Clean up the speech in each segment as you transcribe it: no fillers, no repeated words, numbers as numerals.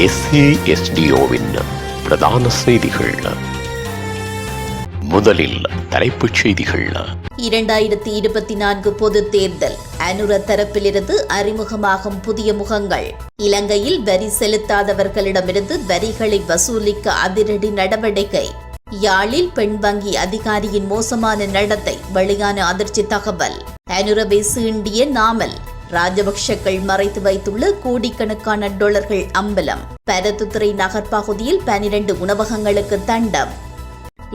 SASDOவின் பிரதான செய்திகள். முதலில் தலைப்புச் செய்திகள். 2024 பொது தேர்தல். அனுர தரப்பிலிருந்து அறிமுகமாகும் புதிய முகங்கள். இலங்கையில் வரி செலுத்தாதவர்களிடமிருந்து வரிகளை வசூலிக்க அதிரடி நடவடிக்கை. யாழில் பெண் வங்கி அதிகாரியின் மோசமான நடத்தை, வெளியான அதிர்ச்சி தகவல். அனுரவை சீண்டிய நாமல். ராஜபக்ஷக்கள் மறைத்து வைத்துள்ள கோடிக்கணக்கான டாலர்கள் அம்பலம். பரத்துத்துறை நகர்ப்பகுதியில் 12 உணவகங்களுக்கு தண்டம்.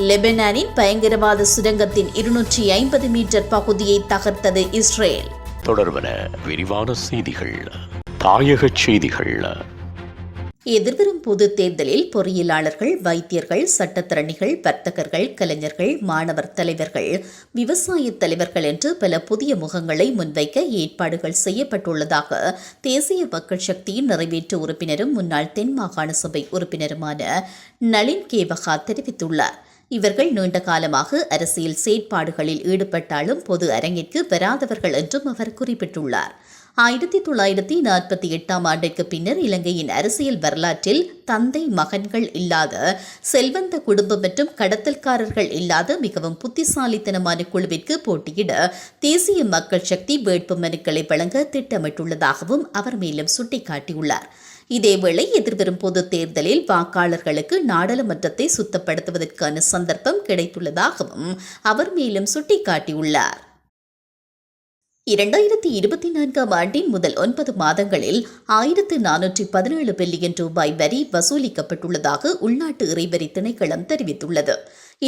லெபனானின் பயங்கரவாத சுரங்கத்தின் 250 மீட்டர் பகுதியை தகர்த்தது இஸ்ரேல். தொடர்வன விரிவான செய்திகள். தாயகச் செய்திகள். எதிர்வரும் பொது தேர்தலில் பொறியியலாளர்கள், வைத்தியர்கள், சட்டத்தரணிகள், வர்த்தகர்கள், கலைஞர்கள், மாணவர் தலைவர்கள், விவசாய தலைவர்கள் என்று பல புதிய முகங்களை முன்வைக்க ஏற்பாடுகள் செய்யப்பட்டுள்ளதாக தேசிய மக்கள் சக்தியின் நிறைவேற்று உறுப்பினரும் முன்னாள் தென் மாகாண சபை உறுப்பினருமான நளின் கேவகா தெரிவித்துள்ளார். இவர்கள் நீண்ட காலமாக அரசியல் செயற்பாடுகளில் ஈடுபட்டாலும் பொது அரங்கிற்கு வராதவர்கள் என்றும் அவர் குறிப்பிட்டுள்ளார். 1948 ஆண்டிற்கு பின்னர் இலங்கையின் அரசியல் வரலாற்றில் தந்தை மகன்கள் இல்லாத, செல்வந்த குடும்பம் மற்றும் கடத்தல்காரர்கள் இல்லாத மிகவும் புத்திசாலித்தனமான குழுவிற்கு போட்டியிட தேசிய மக்கள் சக்தி வேட்பு மனுக்களை வழங்க திட்டமிட்டுள்ளதாகவும் அவர் மேலும் சுட்டிக்காட்டியுள்ளார். இதேவேளை எதிர்வரும் பொது தேர்தலில் வாக்காளர்களுக்கு நாடாளுமன்றத்தை சுத்தப்படுத்துவதற்கான சந்தர்ப்பம் கிடைத்துள்ளதாகவும் அவர் மேலும் சுட்டிக்காட்டியுள்ளார். 2024 ஆண்டின் முதல் 9 மாதங்களில் 1417 பில்லியன் ரூபாய் வரி வசூலிக்கப்பட்டுள்ளதாக உள்நாட்டு இறைவரி திணைக்களம் தெரிவித்துள்ளது.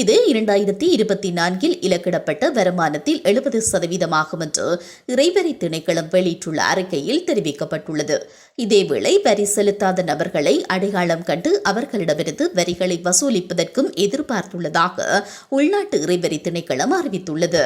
இது 2024 இலக்கிடப்பட்ட வருமானத்தில் 70% என்று இறைவரி திணைக்களம் வெளியிட்டுள்ள அறிக்கையில் தெரிவிக்கப்பட்டுள்ளது. இதேவேளை வரி செலுத்தாத நபர்களை அடையாளம் கண்டு அவர்களிடமிருந்து வரிகளை வசூலிப்பதற்கும் எதிர்பார்த்துள்ளதாக உள்நாட்டு இறைவரி திணைக்களம் அறிவித்துள்ளது.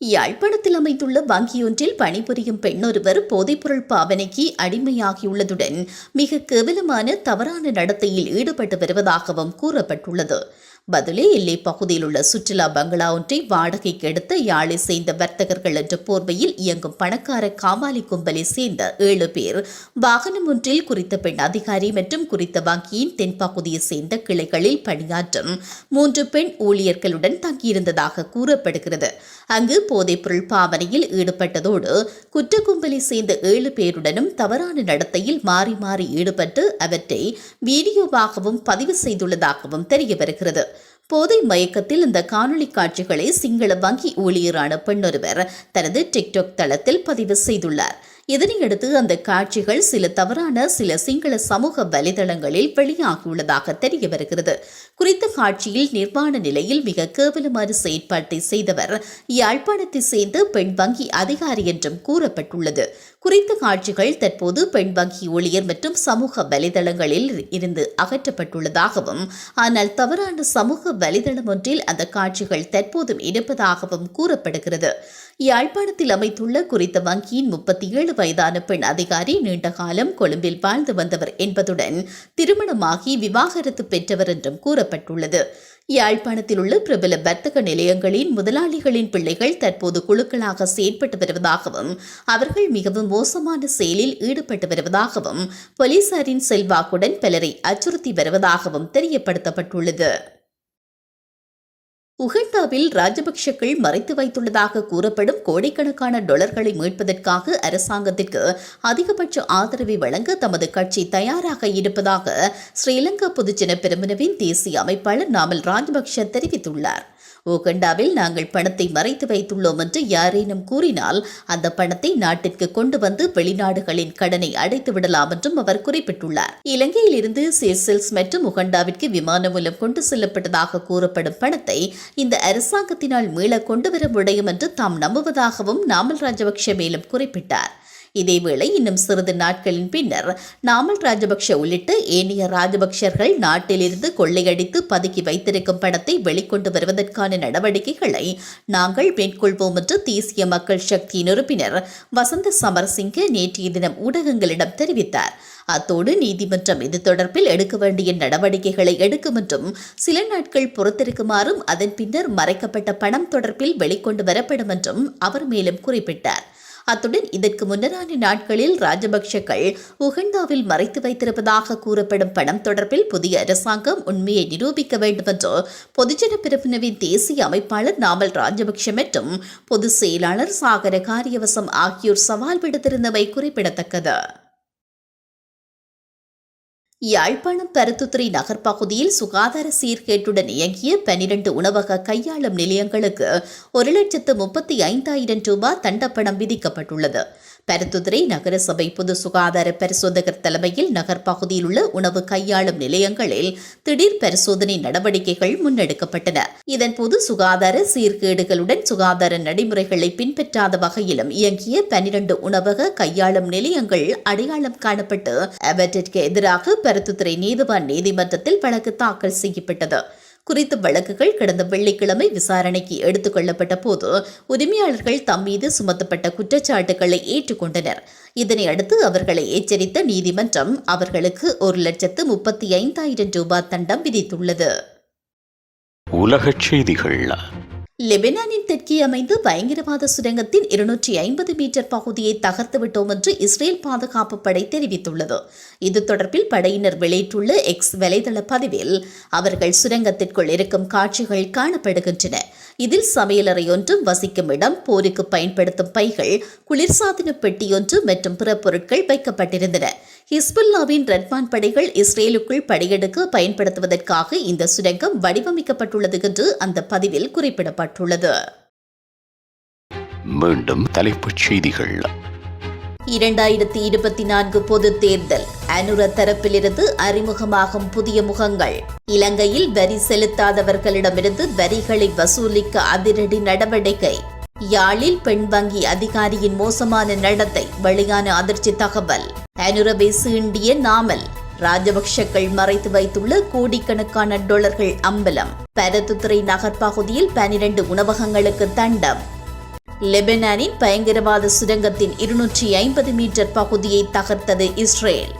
யாழ்ப்பாணத்தில் அமைந்துள்ள வங்கியொன்றில் பணிபுரியும் பெண்ணொருவர் போதைப்பொருள் பாவனைக்கு அடிமையாகியுள்ளதுடன் மிக கேவலமான தவறான நடத்தையில் ஈடுபட்டு வருவதாகவும் கூறப்பட்டுள்ளது. பதிலே எல்லை பகுதியில் உள்ள சுற்றுலா பங்களா ஒன்றை வாடகைக்கு எடுத்த யாழை சேர்ந்த வர்த்தகர்கள் என்ற போர்வையில் இயங்கும் பணக்கார காமாலி கும்பலை சேர்ந்த 7 பேர் வாகனம் ஒன்றில் குறித்த பெண் அதிகாரி மற்றும் குறித்த வங்கியின் தென்பகுதியை சேர்ந்த கிளைகளில் பணியாற்றும் 3 பெண் ஊழியர்களுடன் தங்கியிருந்ததாக கூறப்படுகிறது. அங்கு போதைப்பொருள் பாவனையில் ஈடுபட்டதோடு குற்ற கும்பலை சேர்ந்த 7 பேருடனும் தவறான நடத்தையில் மாறி மாறி ஈடுபட்டு அவற்றை வீடியோவாகவும் பதிவு செய்துள்ளதாகவும் தெரிய வருகிறது. போதை மயக்கத்தில் இந்த காணொலி காட்சிகளை சிங்கள வங்கி ஊழியரான பெண்ணொருவர் தனது டிக்டாக் தளத்தில் பதிவு செய்துள்ளார். இதனையடுத்து அந்த காட்சிகள் சில சிங்கள சமூக வலைதளங்களில் வெளியாகியுள்ளதாக தெரிய வருகிறது. குறித்த காட்சியில் நிர்வாண நிலையில் மிக கேவலமான செயற்பாட்டை செய்தவர் யாழ்ப்பாணத்தை சேர்ந்த பெண் வங்கி அதிகாரி என்றும் கூறப்பட்டுள்ளது. குறித்த காட்சிகள் தற்போது பெண் வங்கி ஊழியர் மற்றும் சமூக வலைதளங்களில் இருந்து அகற்றப்பட்டுள்ளதாகவும், ஆனால் தவறான சமூக வலைதளம் ஒன்றில் அந்த காட்சிகள் தற்போதும் இருப்பதாகவும் கூறப்படுகிறது. யாழ்ப்பாணத்தில் அமைத்துள்ள குறித்த வங்கியின் 37 வயதான பெண் அதிகாரி நீண்ட காலம் கொழும்பில் வாழ்ந்து வந்தவர் என்பதுடன் திருமணமாகி விவாகரத்து பெற்றவர் என்றும் கூறப்பட்டுள்ளது. யாழ்ப்பாணத்தில் உள்ள பிரபல வர்த்தக நிலையங்களின் முதலாளிகளின் பிள்ளைகள் தற்போது குழுக்களாக செயற்பட்டு வருவதாகவும், அவர்கள் மிகவும் மோசமான செயலில் ஈடுபட்டு வருவதாகவும், போலீசாரின் செல்வாக்குடன் பலரை அச்சுறுத்தி வருவதாகவும் தெரியப்படுத்தப்பட்டுள்ளது. உகண்டாவில் ராஜபக்ஷக்கள் மறைத்து வைத்துள்ளதாக கூறப்படும் கோடிக்கணக்கான டாலர்களை மீட்பதற்காக அரசாங்கத்திற்கு அதிகபட்ச ஆதரவை வழங்க தமது கட்சி தயாராக இருப்பதாக ஸ்ரீலங்கா பொதுஜன பெரமுனவின் தேசிய அமைப்பாளர் நாமல் ராஜபக்ஷ தெரிவித்துள்ளார். உகண்டாவில் நாங்கள் பணத்தை மறைத்து வைத்துள்ளோம் என்று யாரேனும் கூறினால் அந்த பணத்தை நாட்டிற்கு கொண்டு வந்து வெளிநாடுகளின் கடனை அடைத்து விடலாம் என்றும் அவர் குறிப்பிட்டுள்ளார். இலங்கையில் இருந்து சேசல்ஸ் மற்றும் உகண்டாவிற்கு விமானம் மூலம் கொண்டு செல்லப்பட்டதாக கூறப்படும் பணத்தை இந்த அரசாங்கத்தினால் மீள கொண்டுவர முடியும் என்று தாம் நம்புவதாகவும் நாமல் ராஜபக்ஷ மேலும் குறிப்பிட்டார். இதேவேளை இன்னும் சிறிது நாட்களின் பின்னர் நாமல் ராஜபக்ஷ உள்ளிட்ட ஏனைய ராஜபக்ஷர்கள் நாட்டிலிருந்து கொள்ளையடித்து பதுக்கி வைத்திருக்கும் பணத்தை வெளிக்கொண்டு வருவதற்கான நடவடிக்கைகளை நாங்கள் மேற்கொள்வோம் என்று தேசிய மக்கள் சக்தியின் உறுப்பினர் வசந்த சமரசிங்க நேற்றைய தினம் ஊடகங்களிடம் தெரிவித்தார். அத்தோடு நீதிமன்றம் இது தொடர்பில் எடுக்க வேண்டிய நடவடிக்கைகளை எடுக்கும் என்றும் சில நாட்கள் பொறுத்திருக்குமாறும் அதன் பின்னர் மறைக்கப்பட்ட பணம் தொடர்பில் வெளிக்கொண்டு வரப்படும் என்றும் அவர் மேலும் குறிப்பிட்டார். அத்துடன் இதற்கு முன்னரான நாட்களில் ராஜபக்ஷக்கள் உகண்டாவில் மறைத்து வைத்திருப்பதாக கூறப்படும் பணம் தொடர்பில் புதிய அரசாங்கம் உண்மையை நிரூபிக்க வேண்டும் என்று பொதுஜன பெரமுனவின் தேசிய அமைப்பாளர் நாமல் ராஜபக்ஷ மற்றும் பொதுச் செயலாளர் சாகர காரியவசம் ஆகியோர் சவால் விடுத்திருந்தமை குறிப்பிடத்தக்கது. யாழ்ப்பாணம் பருத்தித்துறை நகர் பகுதியில் சுகாதார சீர்கேட்டுடன் இயங்கிய 12 உணவக கையாளும் நிலையங்களுக்கு 1,35,000 ரூபாய் தண்டப்பணம் விதிக்கப்பட்டுள்ளது. பருத்தித்துறை நகரசபை பொது சுகாதார பரிசோதகர் தலைமையில் நகர் பகுதியில் உள்ள உணவு கையாளும் நிலையங்களில் திடீர் பரிசோதனை நடவடிக்கைகள் முன்னெடுக்கப்பட்டன. இதன்போது சுகாதார சீர்கேடுகளுடன் சுகாதார நடைமுறைகளை பின்பற்றாத வகையிலும் இயங்கிய 12 உணவக கையாளும் நிலையங்கள் அடையாளம் காணப்பட்டு அவற்றிற்கு எதிராக பருத்தித்துறை நீதிவான் நீதிமன்றத்தில் வழக்கு தாக்கல் செய்யப்பட்டது. குறித்த வழக்குகள் கடந்த வெள்ளிக்கிழமை விசாரணைக்கு எடுத்துக் கொள்ளப்பட்ட போது உரிமையாளர்கள் தம் மீது சுமத்தப்பட்ட குற்றச்சாட்டுகளை ஏற்றுக்கொண்டனர். இதனை அடுத்து அவர்களை எச்சரித்த நீதிமன்றம் அவர்களுக்கு 1,35,000 ரூபாய் தண்டம் விதித்துள்ளது. உலகச் செய்திகள். லெபனானின் தெற்கே அமைந்து பயங்கரவாத சுரங்கத்தின் 250 மீட்டர் பகுதியை தகர்த்துவிட்டோம் என்று இஸ்ரேல் பாதுகாப்பு படை தெரிவித்துள்ளது. இது தொடர்பில் படையினர் வெளியிட்டுள்ள எக்ஸ் வலைதள பதிவில் அவர்கள் சுரங்கத்திற்குள் இருக்கும் காட்சிகள் காணப்படுகின்றன. இதில் சமையலறை ஒன்றும், வசிக்கும் இடம், போருக்கு பயன்படுத்தும் பைகள், குளிர்சாதன பெட்டியொன்று மற்றும் பிற பொருட்கள் வைக்கப்பட்டிருந்தன. ஹிஸ்புல்லாவின் ரட்மான் படைகள் இஸ்ரேலுக்குள் படையெடுக்க பயன்படுத்துவதற்காக இந்த சுரங்கம் வடிவமைக்கப்பட்டுள்ளது என்று அந்த பதிவில் குறிப்பிடப்பட்டுள்ளது. மீண்டும் தலைப்புச் செய்திகள். 2024 பொதுத் தேர்தல். அனுர தரப்பிலிருந்து அறிமுகமாகும் புதிய முகங்கள். இலங்கையில் வரி செலுத்தாதவர்களிடமிருந்து வரிகளை வசூலிக்க அதிரடி நடவடிக்கை. யாழில் பெண் வங்கி அதிகாரியின் மோசமான நடத்தை, வெளியான அதிர்ச்சி தகவல். அனுரவை சீண்டிய நாமல். ராஜபக்ஷக்கள் மறைத்து வைத்துள்ள கோடிக்கணக்கான டாலர்கள் அம்பலம். பருத்தித்துறை நகர் பகுதியில் 12 உணவகங்களுக்கு தண்டம். லெபனானின் பயங்கரவாத சுரங்கத்தின் 250 மீட்டர் பகுதியை தகர்த்தது இஸ்ரேல்.